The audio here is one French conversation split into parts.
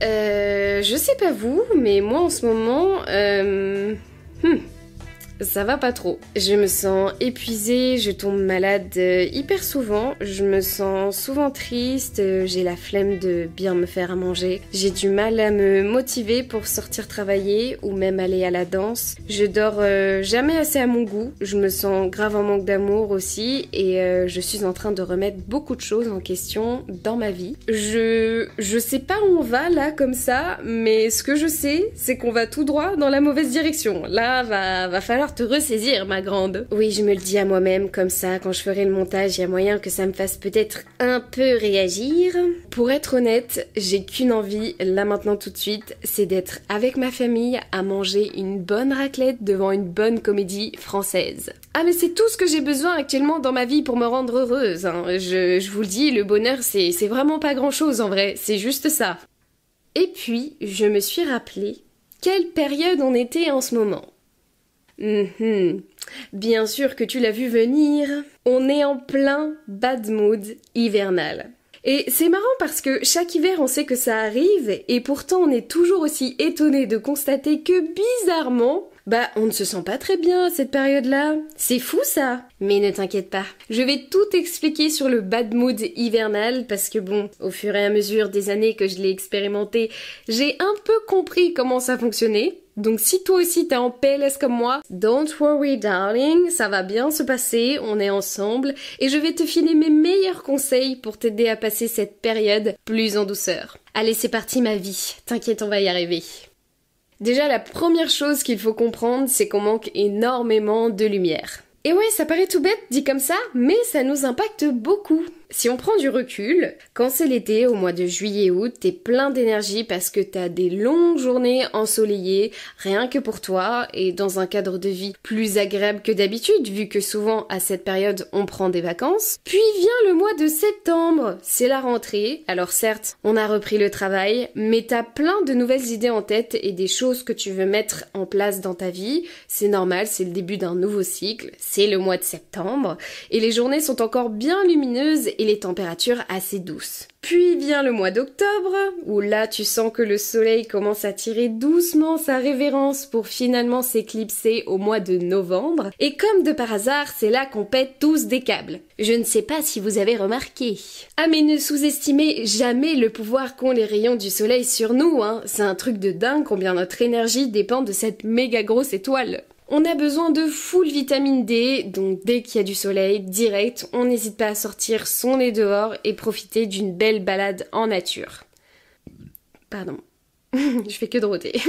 Je sais pas vous, mais moi en ce moment, ça va pas trop. Je me sens épuisée, je tombe malade hyper souvent, je me sens souvent triste, j'ai la flemme de bien me faire à manger, j'ai du mal à me motiver pour sortir travailler ou même aller à la danse. Je dors jamais assez à mon goût, je me sens grave en manque d'amour aussi et je suis en train de remettre beaucoup de choses en question dans ma vie. Je sais pas où on va là comme ça, mais ce que je sais, c'est qu'on va tout droit dans la mauvaise direction. Là, va falloir te ressaisir, ma grande. Oui, je me le dis à moi-même, comme ça, quand je ferai le montage, il y a moyen que ça me fasse peut-être un peu réagir. Pour être honnête, j'ai qu'une envie, là maintenant tout de suite, c'est d'être avec ma famille à manger une bonne raclette devant une bonne comédie française. Ah mais c'est tout ce que j'ai besoin actuellement dans ma vie pour me rendre heureuse, hein. Je vous le dis, le bonheur c'est vraiment pas grand chose en vrai, c'est juste ça. Et puis, je me suis rappelé quelle période on était en ce moment. Bien sûr que tu l'as vu venir, on est en plein bad mood hivernal. Et c'est marrant parce que chaque hiver on sait que ça arrive et pourtant on est toujours aussi étonné de constater que bizarrement, on ne se sent pas très bien à cette période-là. C'est fou ça. Mais ne t'inquiète pas, je vais tout expliquer sur le bad mood hivernal parce que bon, au fur et à mesure des années que je l'ai expérimenté, j'ai un peu compris comment ça fonctionnait. Donc si toi aussi t'es en PLS comme moi, don't worry darling, ça va bien se passer, on est ensemble et je vais te filer mes meilleurs conseils pour t'aider à passer cette période plus en douceur. Allez, c'est parti ma vie, t'inquiète, on va y arriver. Déjà, la première chose qu'il faut comprendre, c'est qu'on manque énormément de lumière. Et ouais, ça paraît tout bête dit comme ça, mais ça nous impacte beaucoup. Si on prend du recul, quand c'est l'été, au mois de juillet-août, t'es plein d'énergie parce que t'as des longues journées ensoleillées, rien que pour toi, et dans un cadre de vie plus agréable que d'habitude, vu que souvent à cette période on prend des vacances. Puis vient le mois de septembre, c'est la rentrée, alors certes, on a repris le travail, mais t'as plein de nouvelles idées en tête et des choses que tu veux mettre en place dans ta vie. C'est normal, c'est le début d'un nouveau cycle, c'est le mois de septembre, et les journées sont encore bien lumineuses et les températures assez douces. Puis vient le mois d'octobre, où là tu sens que le soleil commence à tirer doucement sa révérence pour finalement s'éclipser au mois de novembre. Et comme de par hasard, c'est là qu'on pète tous des câbles. Je ne sais pas si vous avez remarqué. Ah mais ne sous-estimez jamais le pouvoir qu'ont les rayons du soleil sur nous, hein. C'est un truc de dingue combien notre énergie dépend de cette méga grosse étoile. On a besoin de full vitamine D, donc dès qu'il y a du soleil, direct, on n'hésite pas à sortir son nez dehors et profiter d'une belle balade en nature. Pardon. Je fais que de rôter.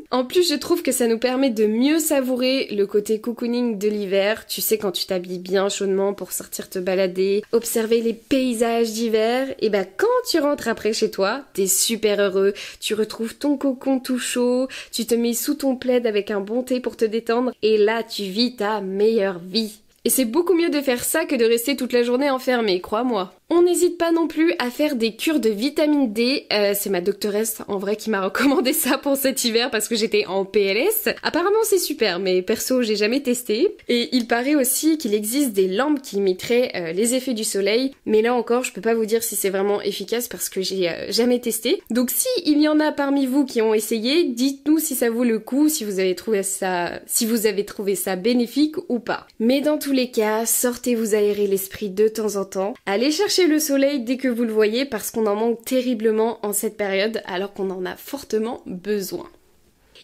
En plus, je trouve que ça nous permet de mieux savourer le côté cocooning de l'hiver. Tu sais, quand tu t'habilles bien chaudement pour sortir te balader, observer les paysages d'hiver, et quand tu rentres après chez toi, t'es super heureux, tu retrouves ton cocon tout chaud, tu te mets sous ton plaid avec un bon thé pour te détendre, et là, tu vis ta meilleure vie. Et c'est beaucoup mieux de faire ça que de rester toute la journée enfermé, crois-moi. On n'hésite pas non plus à faire des cures de vitamine D, c'est ma doctoresse en vrai qui m'a recommandé ça pour cet hiver parce que j'étais en PLS. Apparemment c'est super, mais perso j'ai jamais testé. Et il paraît aussi qu'il existe des lampes qui imiteraient les effets du soleil, mais là encore je peux pas vous dire si c'est vraiment efficace parce que j'ai jamais testé. Donc si il y en a parmi vous qui ont essayé, dites-nous si ça vaut le coup, si vous avez trouvé ça bénéfique ou pas. Mais dans tous les cas, sortez vous aérer l'esprit de temps en temps, allez chercher le soleil dès que vous le voyez parce qu'on en manque terriblement en cette période alors qu'on en a fortement besoin.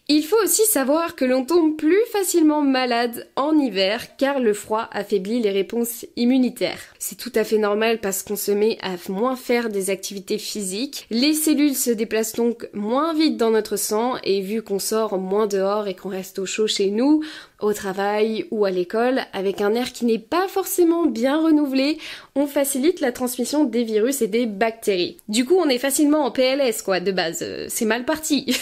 Il faut aussi savoir que l'on tombe plus facilement malade en hiver car le froid affaiblit les réponses immunitaires. C'est tout à fait normal parce qu'on se met à moins faire des activités physiques. Les cellules se déplacent donc moins vite dans notre sang et vu qu'on sort moins dehors et qu'on reste au chaud chez nous, au travail ou à l'école, avec un air qui n'est pas forcément bien renouvelé, on facilite la transmission des virus et des bactéries. Du coup, on est facilement en PLS quoi, de base. C'est mal parti.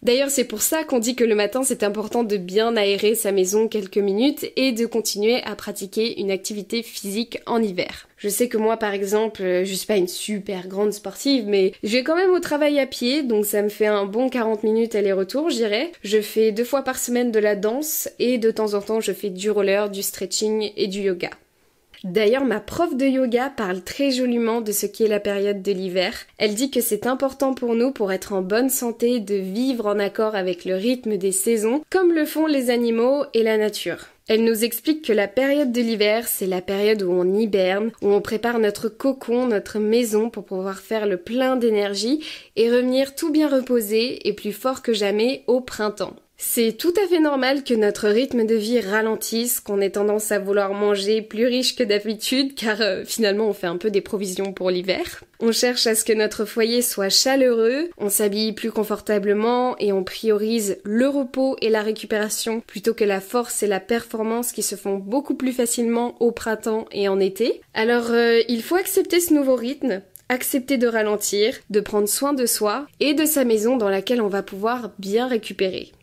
D'ailleurs, c'est pour ça qu'on dit que le matin, c'est important de bien aérer sa maison quelques minutes et de continuer à pratiquer une activité physique en hiver. Je sais que moi, par exemple, je suis pas une super grande sportive, mais je vais quand même au travail à pied, donc ça me fait un bon 40 minutes aller-retour, je dirais. Je fais 2 fois par semaine de la danse et de temps en temps, je fais du roller, du stretching et du yoga. D'ailleurs, ma prof de yoga parle très joliment de ce qu'est la période de l'hiver. Elle dit que c'est important pour nous, pour être en bonne santé, de vivre en accord avec le rythme des saisons, comme le font les animaux et la nature. Elle nous explique que la période de l'hiver, c'est la période où on hiberne, où on prépare notre cocon, notre maison pour pouvoir faire le plein d'énergie et revenir tout bien reposé et plus fort que jamais au printemps. C'est tout à fait normal que notre rythme de vie ralentisse, qu'on ait tendance à vouloir manger plus riche que d'habitude, car finalement on fait un peu des provisions pour l'hiver. On cherche à ce que notre foyer soit chaleureux, on s'habille plus confortablement et on priorise le repos et la récupération plutôt que la force et la performance qui se font beaucoup plus facilement au printemps et en été. Alors il faut accepter ce nouveau rythme. Accepter de ralentir, de prendre soin de soi et de sa maison dans laquelle on va pouvoir bien récupérer.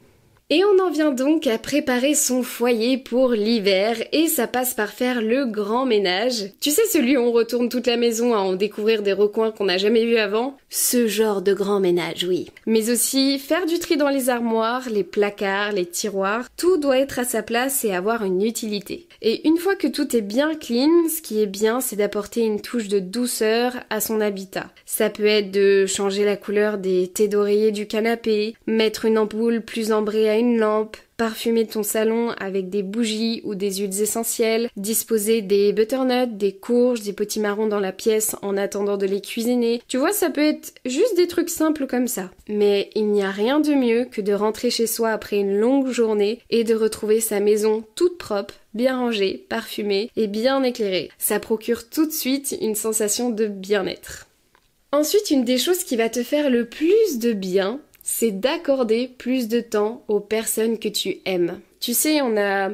Et on en vient donc à préparer son foyer pour l'hiver et ça passe par faire le grand ménage. Tu sais, celui où on retourne toute la maison à en découvrir des recoins qu'on n'a jamais vus avant? Ce genre de grand ménage, oui. Mais aussi faire du tri dans les armoires, les placards, les tiroirs, tout doit être à sa place et avoir une utilité. Et une fois que tout est bien clean, ce qui est bien, c'est d'apporter une touche de douceur à son habitat. Ça peut être de changer la couleur des thés d'oreiller du canapé, mettre une ampoule plus ambrée à une lampe, parfumer ton salon avec des bougies ou des huiles essentielles, disposer des butternuts, des courges, des potimarrons dans la pièce en attendant de les cuisiner. Tu vois, ça peut être juste des trucs simples comme ça. Mais il n'y a rien de mieux que de rentrer chez soi après une longue journée et de retrouver sa maison toute propre, bien rangée, parfumée et bien éclairée. Ça procure tout de suite une sensation de bien-être. Ensuite, une des choses qui va te faire le plus de bien, c'est d'accorder plus de temps aux personnes que tu aimes. Tu sais, on a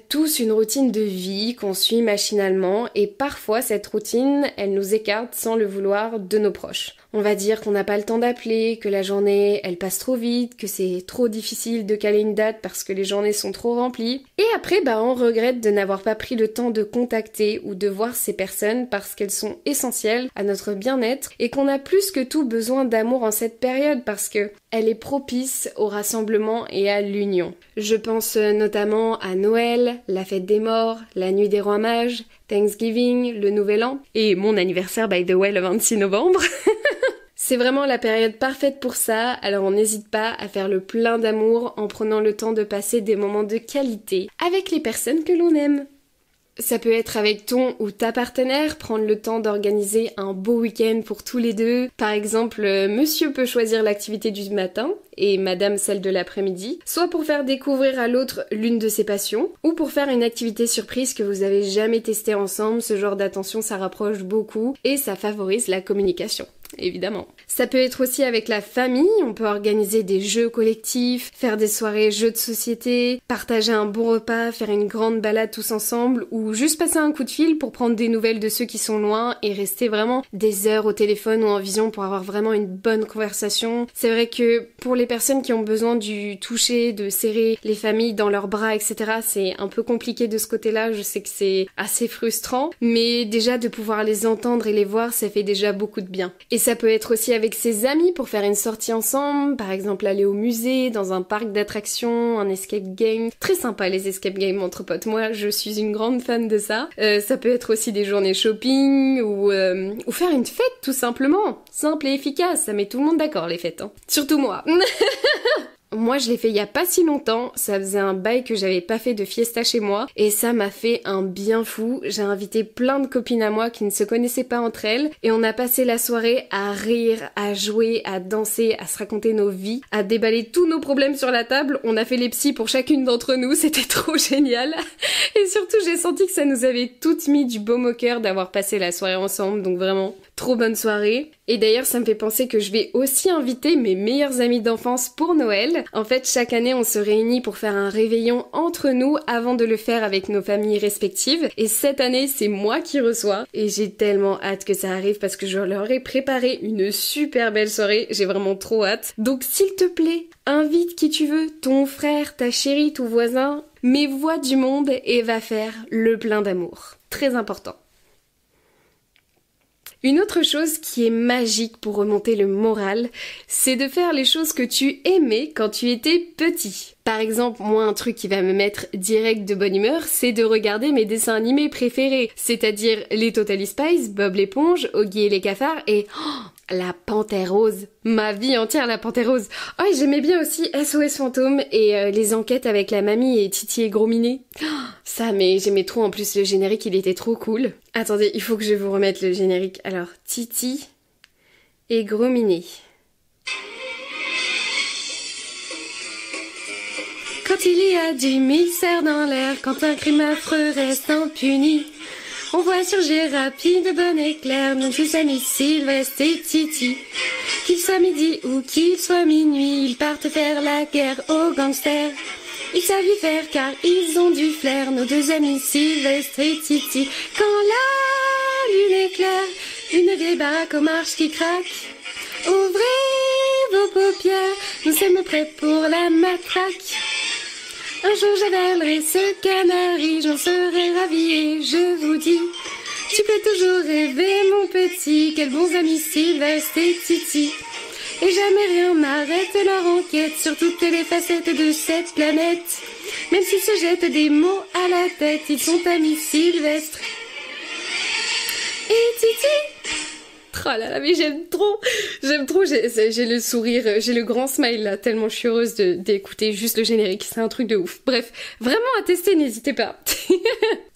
tous une routine de vie qu'on suit machinalement et parfois cette routine, elle nous écarte sans le vouloir de nos proches. On va dire qu'on n'a pas le temps d'appeler, que la journée, elle passe trop vite, que c'est trop difficile de caler une date parce que les journées sont trop remplies. Et après, on regrette de n'avoir pas pris le temps de contacter ou de voir ces personnes parce qu'elles sont essentielles à notre bien-être et qu'on a plus que tout besoin d'amour en cette période parce que elle est propice au rassemblement et à l'union. Je pense notamment à Noël, la fête des morts, la nuit des rois mages, Thanksgiving, le nouvel an et mon anniversaire by the way le 26 novembre. C'est vraiment la période parfaite pour ça, alors on n'hésite pas à faire le plein d'amour en prenant le temps de passer des moments de qualité avec les personnes que l'on aime. Ça peut être avec ton ou ta partenaire, prendre le temps d'organiser un beau week-end pour tous les deux. Par exemple, monsieur peut choisir l'activité du matin et madame celle de l'après-midi, soit pour faire découvrir à l'autre l'une de ses passions, ou pour faire une activité surprise que vous avez jamais testée ensemble. Ce genre d'attention, ça rapproche beaucoup et ça favorise la communication. Évidemment. Ça peut être aussi avec la famille, on peut organiser des jeux collectifs, faire des soirées jeux de société, partager un bon repas, faire une grande balade tous ensemble ou juste passer un coup de fil pour prendre des nouvelles de ceux qui sont loin et rester vraiment des heures au téléphone ou en vision pour avoir vraiment une bonne conversation. C'est vrai que pour les personnes qui ont besoin du toucher, de serrer les familles dans leurs bras, etc., c'est un peu compliqué de ce côté-là, je sais que c'est assez frustrant, mais déjà de pouvoir les entendre et les voir, ça fait déjà beaucoup de bien. Et ça peut être aussi avec ses amis pour faire une sortie ensemble, par exemple aller au musée, dans un parc d'attractions, un escape game. Très sympa les escape games entre potes, moi je suis une grande fan de ça. Ça peut être aussi des journées shopping ou faire une fête tout simplement. Simple et efficace, ça met tout le monde d'accord les fêtes, hein. Surtout moi. Moi, je l'ai fait il y a pas si longtemps, ça faisait un bail que j'avais pas fait de fiesta chez moi et ça m'a fait un bien fou. J'ai invité plein de copines à moi qui ne se connaissaient pas entre elles et on a passé la soirée à rire, à jouer, à danser, à se raconter nos vies, à déballer tous nos problèmes sur la table. On a fait les psys pour chacune d'entre nous, c'était trop génial. Et surtout, j'ai senti que ça nous avait toutes mis du baume au cœur d'avoir passé la soirée ensemble, donc vraiment trop bonne soirée. Et d'ailleurs, ça me fait penser que je vais aussi inviter mes meilleurs amis d'enfance pour Noël. En fait, chaque année, on se réunit pour faire un réveillon entre nous avant de le faire avec nos familles respectives. Et cette année, c'est moi qui reçois. Et j'ai tellement hâte que ça arrive parce que je leur ai préparé une super belle soirée. J'ai vraiment trop hâte. Donc, s'il te plaît, invite qui tu veux, ton frère, ta chérie, ton voisin, mais vois du monde et va faire le plein d'amour. Très important. Une autre chose qui est magique pour remonter le moral, c'est de faire les choses que tu aimais quand tu étais petit. Par exemple, moi, un truc qui va me mettre direct de bonne humeur, c'est de regarder mes dessins animés préférés, c'est-à-dire les Totally Spies, Bob l'éponge, Oggy et les cafards et la Panthère Rose. Ma vie entière, la Panthère Rose. Oh, et j'aimais bien aussi SOS Fantôme et les enquêtes avec la mamie et Titi et Gros Minet. Ça, mais j'aimais trop, en plus, le générique, il était trop cool. Attendez, il faut que je vous remette le générique. Alors, Titi et Gros Minet. Quand il y a du mystère dans l'air, quand un crime affreux reste impuni, on voit surgir rapide, bon éclair, nos deux amis Sylvestre et Titi. Qu'il soit midi ou qu'il soit minuit, ils partent faire la guerre aux gangsters. Ils savent y faire car ils ont du flair, nos deux amis Sylvestre et Titi. Quand la lune éclaire, une vieille baraque aux marches qui craque, ouvrez vos paupières, nous sommes prêts pour la matraque. Un jour j'avalerai ce canari, j'en serai ravie et je vous dis, tu peux toujours rêver mon petit, quels bons amis Sylvestre et Titi. Et jamais rien n'arrête leur enquête sur toutes les facettes de cette planète. Même s'ils se jettent des mots à la tête, ils sont amis Sylvestre et Titi. Oh là là, mais j'aime trop, j'ai le sourire, j'ai le grand smile là, tellement je suis heureuse d'écouter juste le générique, c'est un truc de ouf. Bref, vraiment à tester, n'hésitez pas.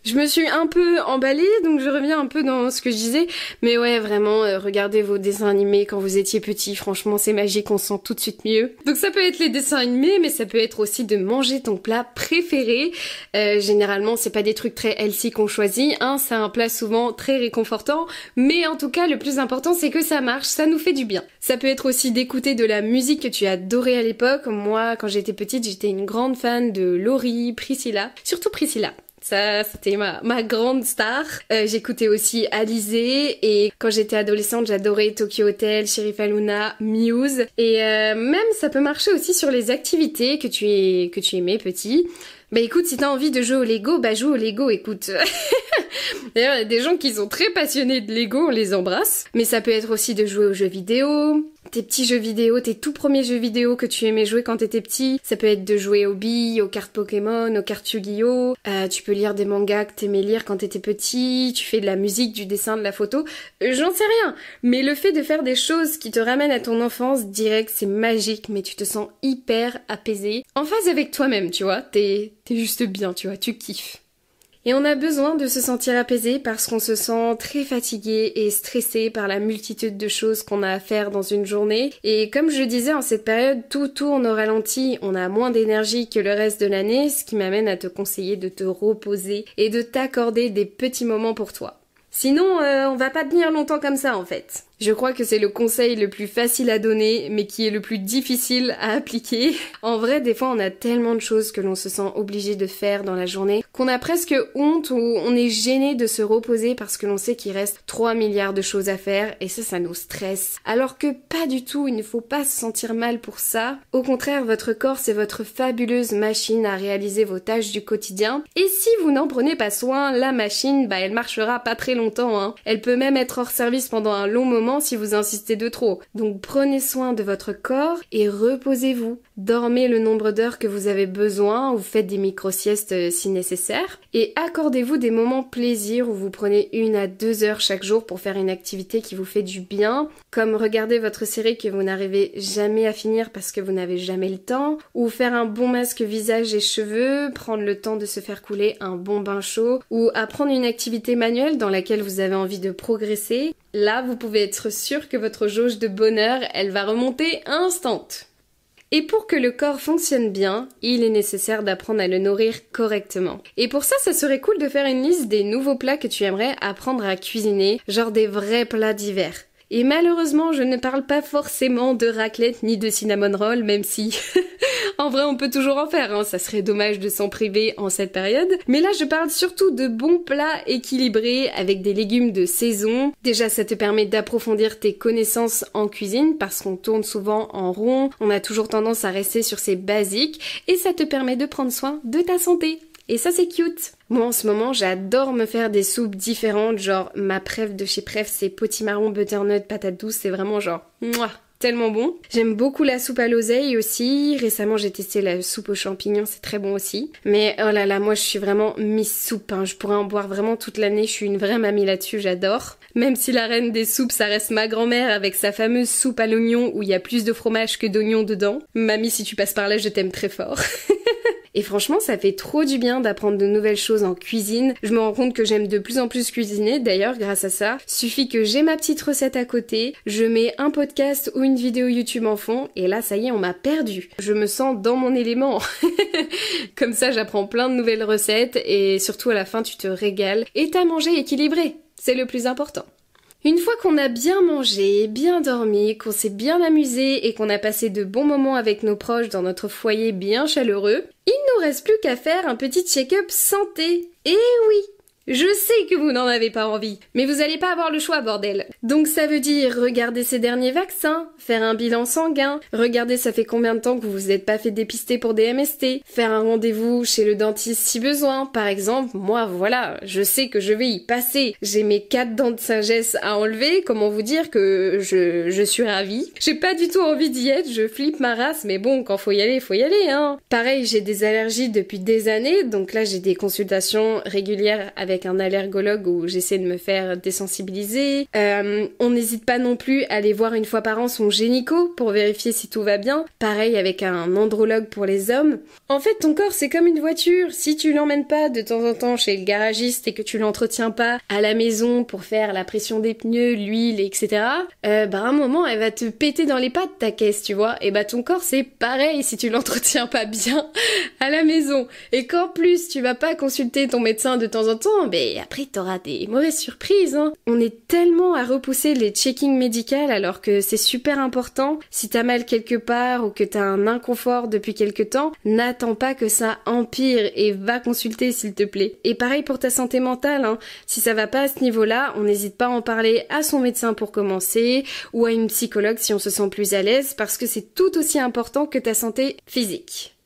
Je me suis un peu emballée, donc je reviens un peu dans ce que je disais, mais ouais, vraiment, regardez vos dessins animés quand vous étiez petit, franchement c'est magique, on se sent tout de suite mieux. Donc ça peut être les dessins animés, mais ça peut être aussi de manger ton plat préféré. Généralement, c'est pas des trucs très healthy qu'on choisit, hein, c'est un plat souvent très réconfortant, mais en tout cas, le plus important, c'est que ça marche, ça nous fait du bien. Ça peut être aussi d'écouter de la musique que tu adorais à l'époque. Moi, quand j'étais petite, j'étais une grande fan de Laurie, Priscilla, surtout Priscilla. Ça, c'était ma grande star. J'écoutais aussi Alizée et quand j'étais adolescente, j'adorais Tokyo Hotel, Sheriff Aluna, Muse. Et même, ça peut marcher aussi sur les activités que tu aimais petit. Bah écoute, si t'as envie de jouer au Lego, bah joue au Lego, écoute. D'ailleurs, il y a des gens qui sont très passionnés de Lego, on les embrasse. Mais ça peut être aussi de jouer aux jeux vidéo, tes petits jeux vidéo, tes tout premiers jeux vidéo que tu aimais jouer quand t'étais petit. Ça peut être de jouer aux billes, aux cartes Pokémon, aux cartes Yu-Gi-Oh! Tu peux lire des mangas que t'aimais lire quand t'étais petit, tu fais de la musique, du dessin, de la photo. J'en sais rien. Mais le fait de faire des choses qui te ramènent à ton enfance direct, c'est magique, mais tu te sens hyper apaisé. En phase avec toi-même, tu vois. T'es juste bien, tu vois, tu kiffes. Et on a besoin de se sentir apaisé parce qu'on se sent très fatigué et stressé par la multitude de choses qu'on a à faire dans une journée. Et comme je le disais, en cette période, tout tourne au ralenti, on a moins d'énergie que le reste de l'année, ce qui m'amène à te conseiller de te reposer et de t'accorder des petits moments pour toi. Sinon, on va pas tenir longtemps comme ça en fait. Je crois que c'est le conseil le plus facile à donner, mais qui est le plus difficile à appliquer. En vrai, des fois, on a tellement de choses que l'on se sent obligé de faire dans la journée, qu'on a presque honte ou on est gêné de se reposer parce que l'on sait qu'il reste 3 milliards de choses à faire, et ça nous stresse. Alors que pas du tout, il ne faut pas se sentir mal pour ça. Au contraire, votre corps, c'est votre fabuleuse machine à réaliser vos tâches du quotidien. Et si vous n'en prenez pas soin, la machine, elle marchera pas très longtemps, hein. Elle peut même être hors service pendant un long moment si vous insistez de trop. Donc prenez soin de votre corps et reposez-vous. Dormez le nombre d'heures que vous avez besoin ou faites des micro-siestes si nécessaire. Et accordez-vous des moments plaisir où vous prenez 1 à 2 heures chaque jour pour faire une activité qui vous fait du bien, comme regarder votre série que vous n'arrivez jamais à finir parce que vous n'avez jamais le temps, ou faire un bon masque visage et cheveux, prendre le temps de se faire couler un bon bain chaud, ou apprendre une activité manuelle dans laquelle vous avez envie de progresser. Là, vous pouvez être sûr que votre jauge de bonheur, elle va remonter instant. Et pour que le corps fonctionne bien, il est nécessaire d'apprendre à le nourrir correctement. Et pour ça serait cool de faire une liste des nouveaux plats que tu aimerais apprendre à cuisiner, genre des vrais plats d'hiver. Et malheureusement, je ne parle pas forcément de raclette ni de cinnamon roll, même si en vrai on peut toujours en faire, hein. Ça serait dommage de s'en priver en cette période. Mais là je parle surtout de bons plats équilibrés avec des légumes de saison. Déjà ça te permet d'approfondir tes connaissances en cuisine parce qu'on tourne souvent en rond, on a toujours tendance à rester sur ses basiques et ça te permet de prendre soin de ta santé. Et ça c'est cute. Moi en ce moment j'adore me faire des soupes différentes, genre ma préf de chez Préf c'est potimarron, butternut, patate douce, c'est vraiment genre mouah. tellement bon. J'aime beaucoup la soupe à l'oseille aussi. Récemment, j'ai testé la soupe aux champignons, c'est très bon aussi. Mais oh là là, moi je suis vraiment Miss Soupe, hein. Je pourrais en boire vraiment toute l'année, je suis une vraie mamie là-dessus, j'adore. Même si la reine des soupes, ça reste ma grand-mère avec sa fameuse soupe à l'oignon où il y a plus de fromage que d'oignons dedans. Mamie, si tu passes par là, je t'aime très fort. Et franchement, ça fait trop du bien d'apprendre de nouvelles choses en cuisine. Je me rends compte que j'aime de plus en plus cuisiner, d'ailleurs, grâce à ça. Suffit que j'ai ma petite recette à côté, je mets un podcast ou une vidéo YouTube en fond, et là, ça y est, on m'a perdu. Je me sens dans mon élément. Comme ça, j'apprends plein de nouvelles recettes, et surtout à la fin, tu te régales. Et t'as mangé équilibré, c'est le plus important. Une fois qu'on a bien mangé, bien dormi, qu'on s'est bien amusé et qu'on a passé de bons moments avec nos proches dans notre foyer bien chaleureux, il nous reste plus qu'à faire un petit check-up santé. Eh oui! Je sais que vous n'en avez pas envie, mais vous allez pas avoir le choix, bordel. Donc ça veut dire regarder ces derniers vaccins, faire un bilan sanguin, regarder ça fait combien de temps que vous vous êtes pas fait dépister pour des MST, faire un rendez-vous chez le dentiste si besoin. Par exemple, moi voilà, je sais que je vais y passer. J'ai mes 4 dents de sagesse à enlever, comment vous dire que je suis ravie. J'ai pas du tout envie d'y être, je flippe ma race, mais bon, quand faut y aller, hein. Pareil, j'ai des allergies depuis des années, donc là j'ai des consultations régulières avec un allergologue où j'essaie de me faire désensibiliser. On n'hésite pas non plus à aller voir une fois par an son gynéco pour vérifier si tout va bien. Pareil avec un andrologue pour les hommes. En fait, ton corps c'est comme une voiture. Si tu l'emmènes pas de temps en temps chez le garagiste et que tu l'entretiens pas à la maison pour faire la pression des pneus, l'huile, etc. À un moment elle va te péter dans les pattes ta caisse, tu vois. Et ton corps c'est pareil si tu l'entretiens pas bien à la maison. Et qu'en plus tu vas pas consulter ton médecin de temps en temps, après t'auras des mauvaises surprises, hein. On est tellement à repousser les checkings médicaux alors que c'est super important. Si t'as mal quelque part ou que t'as un inconfort depuis quelque temps, n'attends pas que ça empire et va consulter s'il te plaît. Et pareil pour ta santé mentale, hein. Si ça va pas à ce niveau-là, on n'hésite pas à en parler à son médecin pour commencer ou à une psychologue si on se sent plus à l'aise parce que c'est tout aussi important que ta santé physique.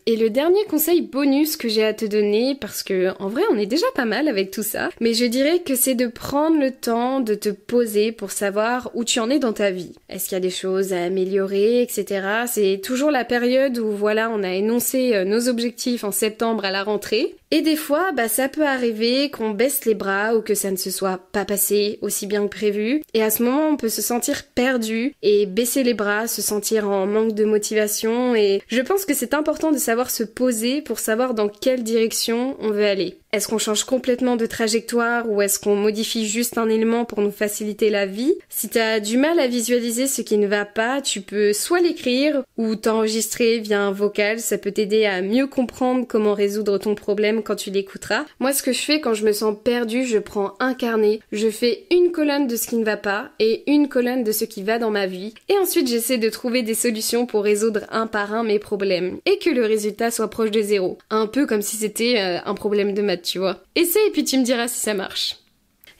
Et le dernier conseil bonus que j'ai à te donner, parce que en vrai on est déjà pas mal avec tout ça, mais je dirais que c'est de prendre le temps de te poser pour savoir où tu en es dans ta vie. Est-ce qu'il y a des choses à améliorer, etc. C'est toujours la période où voilà, on a énoncé nos objectifs en septembre à la rentrée. Et des fois, ça peut arriver qu'on baisse les bras ou que ça ne se soit pas passé aussi bien que prévu. Et à ce moment, on peut se sentir perdu et baisser les bras, se sentir en manque de motivation. Et je pense que c'est important de savoir se poser pour savoir dans quelle direction on veut aller. Est-ce qu'on change complètement de trajectoire ou est-ce qu'on modifie juste un élément pour nous faciliter la vie? Si t'as du mal à visualiser ce qui ne va pas, tu peux soit l'écrire ou t'enregistrer via un vocal, ça peut t'aider à mieux comprendre comment résoudre ton problème quand tu l'écouteras. Moi, ce que je fais quand je me sens perdue, je prends un carnet, je fais une colonne de ce qui ne va pas et une colonne de ce qui va dans ma vie et ensuite j'essaie de trouver des solutions pour résoudre un par un mes problèmes et que le résultat soit proche de zéro. Un peu comme si c'était un problème de maths, tu vois. Essaye et puis tu me diras si ça marche.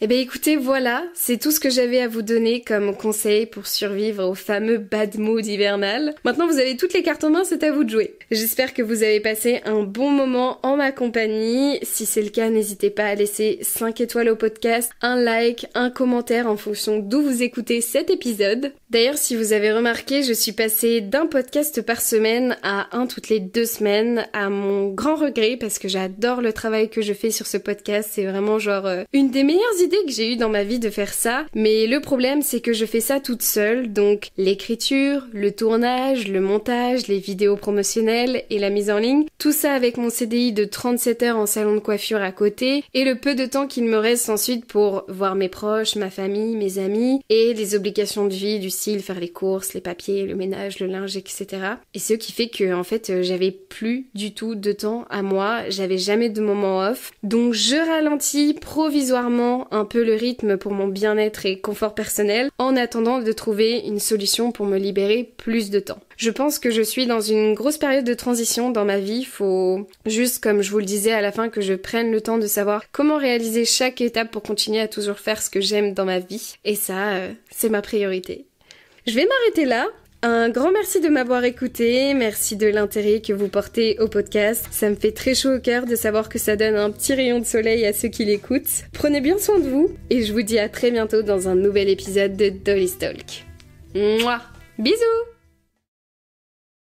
Eh bien écoutez, voilà, c'est tout ce que j'avais à vous donner comme conseil pour survivre au fameux bad mood hivernal. Maintenant vous avez toutes les cartes en main, c'est à vous de jouer. J'espère que vous avez passé un bon moment en ma compagnie. Si c'est le cas, n'hésitez pas à laisser 5 étoiles au podcast, un like, un commentaire en fonction d'où vous écoutez cet épisode. D'ailleurs, si vous avez remarqué, je suis passée d'un podcast par semaine à un toutes les 2 semaines, à mon grand regret parce que j'adore le travail que je fais sur ce podcast. C'est vraiment une des meilleures idées que j'ai eu dans ma vie de faire ça, mais le problème c'est que je fais ça toute seule, donc l'écriture, le tournage, le montage, les vidéos promotionnelles et la mise en ligne, tout ça avec mon CDI de 37 heures en salon de coiffure à côté et le peu de temps qu'il me reste ensuite pour voir mes proches, ma famille, mes amis et les obligations de vie du style faire les courses, les papiers, le ménage, le linge, etc. Et ce qui fait que en fait j'avais plus du tout de temps à moi, j'avais jamais de moment off, donc je ralentis provisoirement un peu le rythme pour mon bien-être et confort personnel en attendant de trouver une solution pour me libérer plus de temps. Je pense que je suis dans une grosse période de transition dans ma vie, faut juste, comme je vous le disais à la fin, que je prenne le temps de savoir comment réaliser chaque étape pour continuer à toujours faire ce que j'aime dans ma vie. Et ça, c'est ma priorité. Je vais m'arrêter là. Un grand merci de m'avoir écouté, merci de l'intérêt que vous portez au podcast. Ça me fait très chaud au cœur de savoir que ça donne un petit rayon de soleil à ceux qui l'écoutent. Prenez bien soin de vous et je vous dis à très bientôt dans un nouvel épisode de Dolly's Talk. Mouah! Bisous!